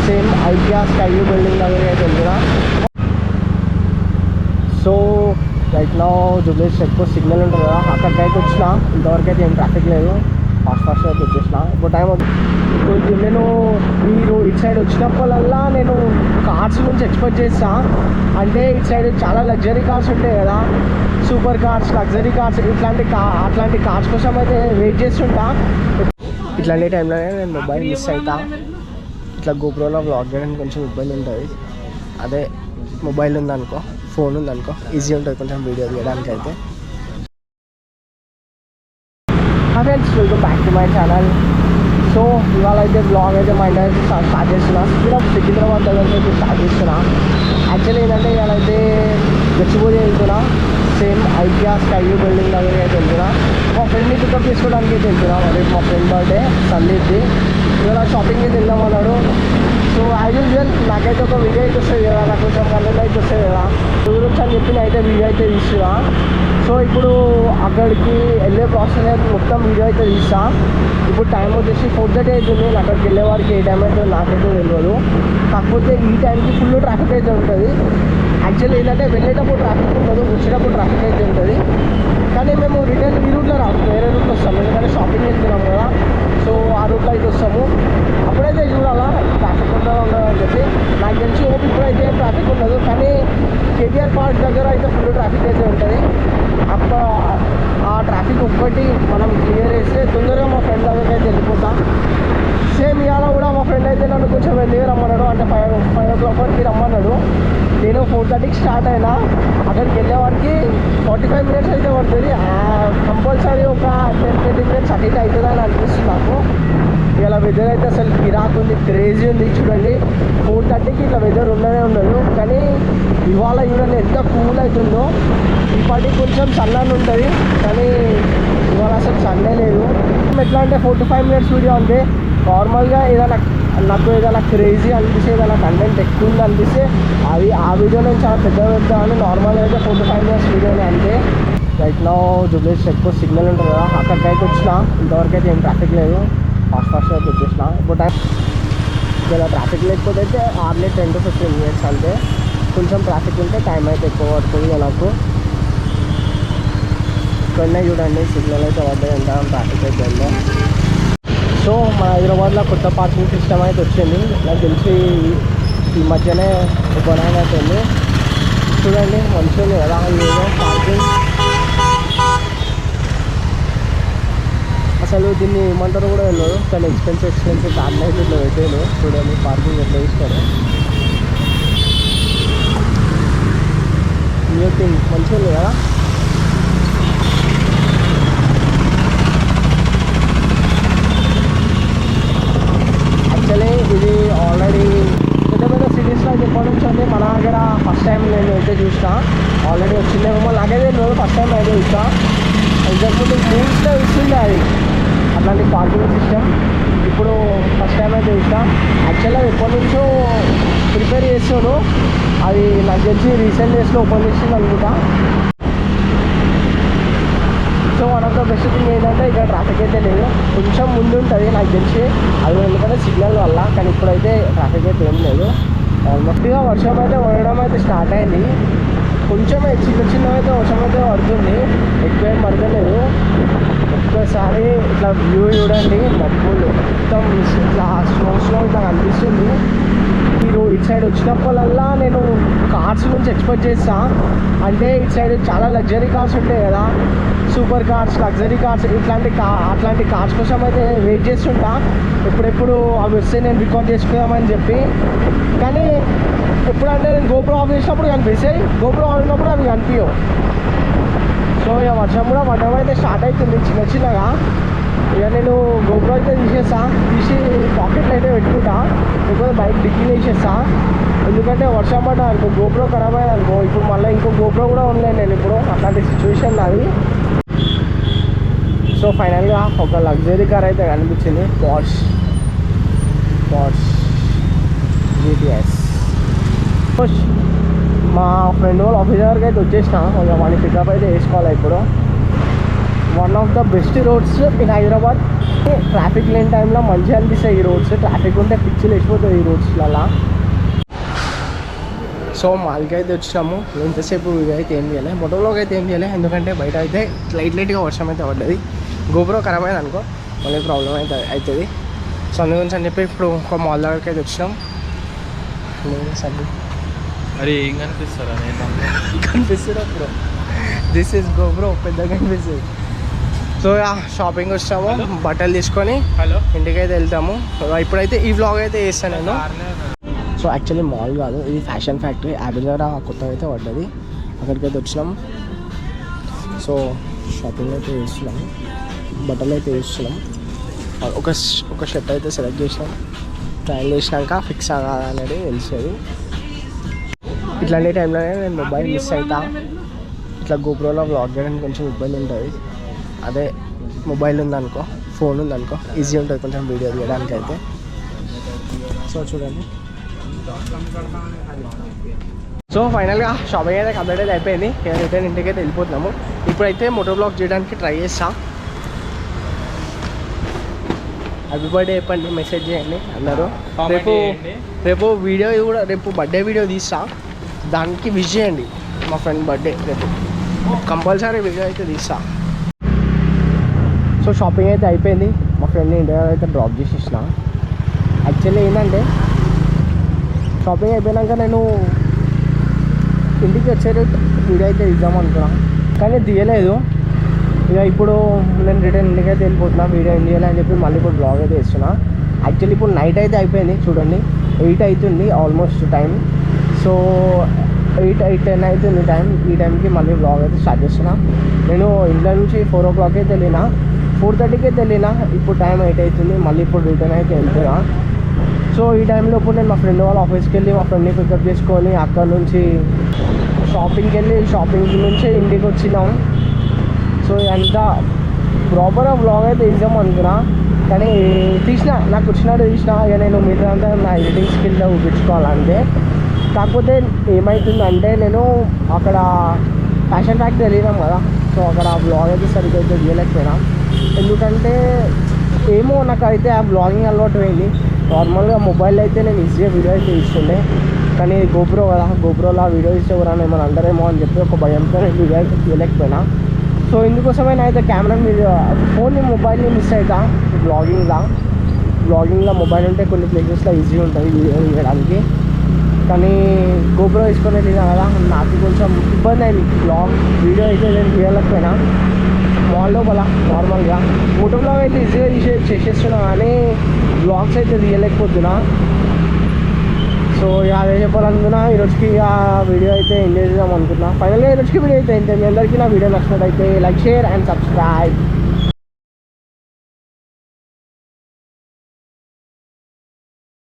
Same IKEA sky view building దగ్గర అయితే వెళ్తున్నా. So right now Jubilee check post signal ఉంటుంది కదా, అక్కడికైతే వచ్చిన. ఇంతవరకు అయితే ఏం ట్రాఫిక్ లేదు, ఫాస్ట్ అయితే వచ్చేసిన. ఇప్పుడు టైం ఇప్పుడు నేను మీరు ఇటు సైడ్ వచ్చినప్పుడల్లా నేను కార్స్ నుంచి ఎక్స్పెక్ట్ చేస్తా. అంటే ఇటు సైడ్ చాలా లగ్జరీ కార్స్ ఉంటాయి కదా, సూపర్ కార్స్, లగ్జరీ కార్స్, అట్లాంటి కార్స్ కోసం అయితే వెయిట్ చేస్తుంటా. ఇట్లాంటి టైంలోనే నేను మొబైల్ మిస్ అవుతా. ఇట్లా గోప్రోలో వ్లాగ్ చేయడానికి కొంచెం ఇబ్బంది ఉంటుంది. అదే మొబైల్ ఉందనుకో, ఫోన్ ఉందనుకో ఈజీ ఉంటుంది కొంచెం వీడియో తీయడానికి అయితే. Friends, welcome back to my channel. So ఇవాళ అయితే బ్లాగ్ అయితే మా ఇంటి స్టార్ట్ చేస్తున్నా. సికింద్రాబాద్ దగ్గర అయితే స్టార్ట్ చేస్తున్నా. యాక్చువల్లీ ఏంటంటే ఇవాళ అయితే గచ్చిబౌలి వెళ్తున్నా. Same IKEA sky view building దగ్గర అయితే వెళ్తున్నా. మా ఫ్రెండ్ని పికప్ చేసుకోవడానికి అయితే వెళ్తున్నా. రేపు మా ఫ్రెండ్ బర్త్డే సందీప్ది. ఇవాళ షాపింగ్ అయితే వెళ్దామన్నాడు. సో యాజ్ యూజువల్ నాకైతే ఒక వీడియో అయితే వస్తుంది కదా, నాకు కొంచెం కంటెంట్ అయితే వస్తుంది కదా, గురించి అని చెప్పి అయితే వీడియో అయితే తీస్తున్నా. సో ఇప్పుడు అక్కడికి వెళ్ళే ప్రాసెస్ అయితే మొత్తం వీడియో అయితే తీస్తా. ఇప్పుడు టైం వచ్చేసి 4:30 అవుతుంది. అక్కడికి వెళ్ళే వారికి ఏ టైం అయితే నాకైతే తెలియదు. కాకపోతే ఈ టైంకి ఫుల్ ట్రాఫిక్ అయితే ఉంటుంది. యాక్చువల్లీ ఏంటంటే వెళ్ళేటప్పుడు ట్రాఫిక్ ఉండదు, వచ్చేటప్పుడు ట్రాఫిక్ అయితే ఉంటుంది. కానీ మేము రిటర్న్ ఈ రూట్లో రాము, వేరే రూట్లో వస్తాము. ఎందుకంటే షాపింగ్ వెళ్తున్నాం కదా, సో ఆ రూట్లో అయితే వస్తాము. అప్పుడైతే చూడాలా ట్రాఫిక్ ఉండదని చెప్పి. నాకు తెలిసి ఓపి ఇప్పుడైతే ట్రాఫిక్ ఉండదు, కానీ కేటీఆర్ పార్క్ దగ్గర అయితే ఫుల్ ట్రాఫిక్ అయితే ఉంటుంది. అప్పుడు ఆ ట్రాఫిక్ ఒక్కటి మనం క్లియర్ చేస్తే తొందరగా మా ఫ్రెండ్ దగ్గరికి అయితే వెళ్ళిపోతాం. సేమ్ ఇవాళ కూడా మా ఫ్రెండ్ అయితే నన్ను కొంచెం వెళ్ళి రమ్మన్నాడు. అంటే 5 o'clock వరకు రమ్మన్నాడు. నేను 4:30కి స్టార్ట్ అయినా. అక్కడికి వెళ్ళేవాడికి 45 minutes అయితే పడుతుంది. కంపల్సరీ ఒక 10-20 minutes అటు ఇటు అవుతుందని అనిపిస్తుంది నాకు. ఇలా వెదర్ అయితే అసలు గిరాక్ ఉంది, క్రేజీ ఉంది. చూడండి 4:30కి ఇట్లా వెదర్ ఉండనే ఉండదు, కానీ ఇవాళ చూడండి ఎంత కూల్ అవుతుందో. ఇప్పటికి కొంచెం చల్లని ఉంటుంది, కానీ ఇవాళ అసలు చల్లే లేదు. ఎట్లా అంటే 4 to 5 minutes వీడియో అంటే నార్మల్గా ఏదైనా నాకు ఏదైనా క్రేజీ అనిపిస్తే, ఏదైనా కంటెంట్ ఎక్కువ ఉంది అనిపిస్తే ఆ వీడియో నేను చాలా పెద్దగా పెడతాను. నార్మల్గా అయితే 4 to 5 minutes వీడియోనే అంతే. Right now Jubilee check post signal ఉంటుంది కదా, అక్కడికైతే వచ్చిన. ఇంతవరకు అయితే ఏం ట్రాఫిక్ లేదు, ఫాస్ట్ అయితే వచ్చేసిన. ఇప్పుడు టైం ఇలా ట్రాఫిక్ లేకపోతే అయితే ఆర్లీ 10 to 15 minutes అంతే. కొంచెం ట్రాఫిక్ ఉంటే టైం అయితే ఎక్కువ పడుతుంది నాకు. ఇక్కడనే చూడండి సిగ్నల్ అయితే పడ్డాయి, ఎంత ట్రాఫిక్ అయితే ఉందో. సో మన హైదరాబాద్లో కొత్త పార్కింగ్ సిస్టమ్ అయితే వచ్చింది. నాకు తెలిసి ఈ మధ్యనే ఓపెన్ అయితే ఉంది. చూడండి మంచిగా ఉంది కదా ఏదో పార్కింగ్. అసలు దీన్ని ఏమంటారో కూడా వెళ్ళదు, కానీ ఎక్స్పెన్సివ్ కార్లు అయితే ఇట్లా పెట్టాను. చూడండి పార్కింగ్ ఎట్లా ఇస్తారు. న్యూ థింగ్ మంచిగా ఉంది కదా. యాక్చువల్లీ ఇది ఆల్రెడీ పెద్ద పెద్ద సిటీస్లో ఎప్పటి నుంచి అంటే మన దగ్గర ఫస్ట్ టైం నేను అయితే చూసిన. ఆల్రెడీ వచ్చిందేమో నాకైతే తెలియదు, ఫస్ట్ టైం అయితే చూసా. ఇంతకుముందు మూవీస్లో ఇస్తుంది అది అట్లాంటి పార్కింగ్ సిస్టమ్. ఇప్పుడు ఫస్ట్ టైం అయితే చూసా. యాక్చువల్గా ఎప్పటి నుంచో ప్రిపేర్ చేస్తాను. అది నాకు తెలిసి రీసెంట్ డేస్లో ఓపెన్ చేసింది అనుకుంటా. So one of the best thing ఏంటంటే ఇక్కడ ట్రాఫిక్ అయితే లేదు. కొంచెం ముందు ఉంటుంది నాకు తెలిసి, అది ఎందుకంటే సిగ్నల్ వల్ల. కానీ ఇప్పుడైతే ట్రాఫిక్ అయితే ఏం లేదు. ఆల్మోస్ట్గా వర్షం అయితే పడడం అయితే స్టార్ట్ అయింది. కొంచెం చిన్న అయితే వర్షం అయితే పడుతుంది, ఎక్కువ ఏం పడతలేదు. ఒక్కసారి ఇట్లా వ్యూ చూడండి, మబ్బులు మొత్తం ఇట్లా స్నో ఇట్లా కనిపిస్తుంది. మీరు ఇటు సైడ్ వచ్చినప్పుడల్లా నేను కార్స్ నుంచి ఎక్స్పెక్ట్ చేస్తా. అంటే ఇటు సైడ్ చాలా లగ్జరీ కార్స్ ఉంటాయి కదా, సూపర్ కార్స్, లగ్జరీ కార్స్, అట్లాంటి కార్స్ కోసం అయితే వెయిట్ చేస్తుంటా. ఎప్పుడెప్పుడు అవి వస్తే నేను రికార్డ్ చేసుకుందామని చెప్పి. కానీ ఎప్పుడంటే నేను గోప్రో ఆఫ్ చేసినప్పుడు కనిపిస్తాయి, గోప్రో ఆన్ ఉన్నప్పుడు అవి కనిపించవు. సో ఇక వర్షం కూడా పడడం అయితే స్టార్ట్ అవుతుంది చిన్నగా. ఇక నేను గోప్రో అయితే తీసి పాకెట్లో అయితే పెట్టుకుంటా, లేకపోతే బైక్ డిక్కీలో వేసేస్తా. ఎందుకంటే వర్షం పడ్డా అనుకో గోప్రో ఖరాబ్ అయ్యాను అనుకో, ఇప్పుడు మళ్ళీ ఇంకో గోప్రో కూడా ఉండలేదు నేను ఇప్పుడు. అట్లాంటి సిచ్యువేషన్ నాది. సో ఫైనల్గా ఒక లగ్జరీ కార్ అయితే కనిపించింది, పోర్ష్ జీటీఎస్. మా ఫ్రెండ్ వాళ్ళ ఆఫీస్ దగ్గరికి అయితే వచ్చేసిన. కొంచెం వాడిని పికప్ అయితే వేసుకోవాలి ఇప్పుడు. One of the best roads in Hyderabad. Traffic లేని టైంలో మంచిగా అనిపిస్తాయి ఈ రోడ్స్. ట్రాఫిక్ ఉంటే పిచ్చిలు వేసిపోతుంది ఈ రోడ్స్లలో. సో మాల్కి అయితే వచ్చినాము. ఎంతసేపు వీడియో అయితే ఏం చేయలేదు, మొటోలోకి అయితే ఏం చేయలేదు, ఎందుకంటే బయట అయితే లైట్గా వర్షం అయితే పడ్డది. గోపురం ఖరాబ్ అయింది అనుకో, మళ్ళీ ప్రాబ్లం అయితే అవుతుంది. సో అందుగురించి అని చెప్పి ఇప్పుడు ఒక మాల్ దగ్గరికి అయితే వచ్చినాం. అరే ఏం కనిపిస్తారా? నేను కనిపిస్తున్నా బ్రో, దిస్ ఈజ్ గోబ్రో, పెద్దగా కనిపిస్తుంది. సో షాపింగ్ వచ్చాము, బట్టలు తీసుకొని ఇంటికి అయితే వెళ్తాము. ఇప్పుడైతే ఈ వ్లాగ్ అయితే వేస్తాను నేను. సో యాక్చువల్లీ మాల్ కాదు, ఇది ఫ్యాషన్ ఫ్యాక్టరీ. యాపిల్ దగ్గర కొత్తగా అయితే పడ్డది, అక్కడికి అయితే వచ్చినాం. సో షాపింగ్ అయితే చేస్తున్నాము, బట్టలు అయితే వేస్తున్నాం. ఒక షర్ట్ అయితే సెలెక్ట్ చేసినాం. ట్రయల్ చేసినాక ఫిక్స్ అవ్వాలి అనేది తెలిసేది. ఇట్లాంటి టైంలోనే నేను మొబైల్ మిస్ అవుతా. ఇట్లా గోప్రోలో వ్లాగ్ చేయడానికి కొంచెం ఇబ్బంది ఉంటుంది. అదే మొబైల్ ఉందనుకో, ఫోన్ ఉందనుకో ఈజీ ఉంటుంది కొంచెం వీడియో తీయడానికి అయితే. సో చూడండి. సో ఫైనల్గా షాపింగ్ అయితే కంప్లీట్ అయితే అయిపోయింది. రిటర్న్ ఇంటికి అయితే వెళ్ళిపోతున్నాము. ఇప్పుడైతే మోటో బ్లాగ్ చేయడానికి ట్రై చేస్తా. హ్యాపీ బర్త్డే చెప్పండి, మెసేజ్ చేయండి అందరూ. రేపు వీడియో కూడా, రేపు బర్త్డే వీడియో తీస్తా, దానికి విష్ చేయండి. మా ఫ్రెండ్ బర్త్డే రేపు, కంపల్సరీ వీడియో అయితే తీస్తా. సో షాపింగ్ అయితే అయిపోయింది. మా ఫ్రెండ్ని ఇండియా అయితే డ్రాప్ చేసేసిన. యాక్చువల్లీ ఏంటంటే షాపింగ్ అయిపోయినాక నేను ఇంటికి వచ్చే వీడియో అయితే ఇద్దాం అనుకున్నా, కానీ తీయలేదు. ఇక ఇప్పుడు నేను రిటర్న్ ఇంటికి అయితే వెళ్ళిపోతున్నా, వీడియో ఇండియాలో అని చెప్పి మళ్ళీ ఇప్పుడు బ్లాగ్ అయితే ఇస్తున్నా. యాక్చువల్లీ ఇప్పుడు నైట్ అయితే అయిపోయింది, చూడండి 8 అవుతుంది ఆల్మోస్ట్ టైం. సో 8-10 అవుతుంది టైం. ఈ టైంకి మళ్ళీ బ్లాగ్ అయితే స్టార్ట్ చేస్తున్నా. నేను ఇంట్లో నుంచి 4 o'clock అయితే వెళ్ళినా, 4:30కి అయితే వెళ్ళినా. ఇప్పుడు టైం 8 అవుతుంది, మళ్ళీ ఇప్పుడు రిటర్న్ అయితే వెళ్తున్నా. సో ఈ టైంలో ఇప్పుడు నేను మా ఫ్రెండ్ వాళ్ళ ఆఫీస్కి వెళ్ళి మా ఫ్రెండ్ని పికప్ చేసుకొని అక్కడ నుంచి షాపింగ్కి వెళ్ళి, షాపింగ్ నుంచి ఇంటికి వచ్చినాం. సో ఎంత ప్రాపర్గా బ్లాగ్ అయితే తీసాం అనుకున్నా, కానీ నాకు వచ్చినట్టు తీసినా. ఇక నేను మిగతా నా ఎడిటింగ్ స్కిల్ చూపించుకోవాలంటే. కాకపోతే ఏమవుతుందంటే నేను అక్కడ ఫ్యాషన్ ఫ్యాక్టరీ వెళ్ళినాం కదా, సో అక్కడ ఆ బ్లాగ్ అయితే సరిగ్గా అయితే తీయలేకపోయినా. ఎందుకంటే ఏమో నాకైతే ఆ బ్లాగింగ్ అలవాటు అయింది. నార్మల్గా మొబైల్ అయితే నేను ఈజీగా వీడియో అయితే ఇస్తుండే, కానీ గోప్రో కదా, గోప్రోలో వీడియో ఇస్తే కూడా ఏమైనా అంటారేమో అని చెప్పి ఒక భయంతో నేను వీడియో అయితే తీయలేకపోయినా. సో ఇందుకోసమే నేనైతే కెమెరా మీద ఫోన్ని, మొబైల్ని మిస్ అవుతా. బ్లాగింగ్లో మొబైల్ ఉంటే కొన్ని ప్లేసెస్లో ఈజీ ఉంటుంది వీడియో తీయడానికి, కానీ గోప్రో తీసుకొని వెళ్ళినా కదా, నాకు కొంచెం ఇబ్బంది అయింది. వీడియో అయితే నేను తీయలేకపోయినా. మాల్ లోపల నార్మల్గా మోటో బ్లాగ్ అయితే ఈజీగా చేసేస్తున్నా, కానీ బ్లాగ్స్ అయితే తీయలేకపోతున్నా. సో అదే చెప్పాలనుకున్నా. ఈరోజుకి ఆ వీడియో అయితే ఎంజాయ్ చేద్దాం అనుకున్నా. ఫైనల్గా ఈరోజుకి వీడియో అయితే ఏంటి, మీ అందరికీ నా వీడియో నచ్చినట్టయితే లైక్, షేర్ అండ్ సబ్స్క్రైబ్.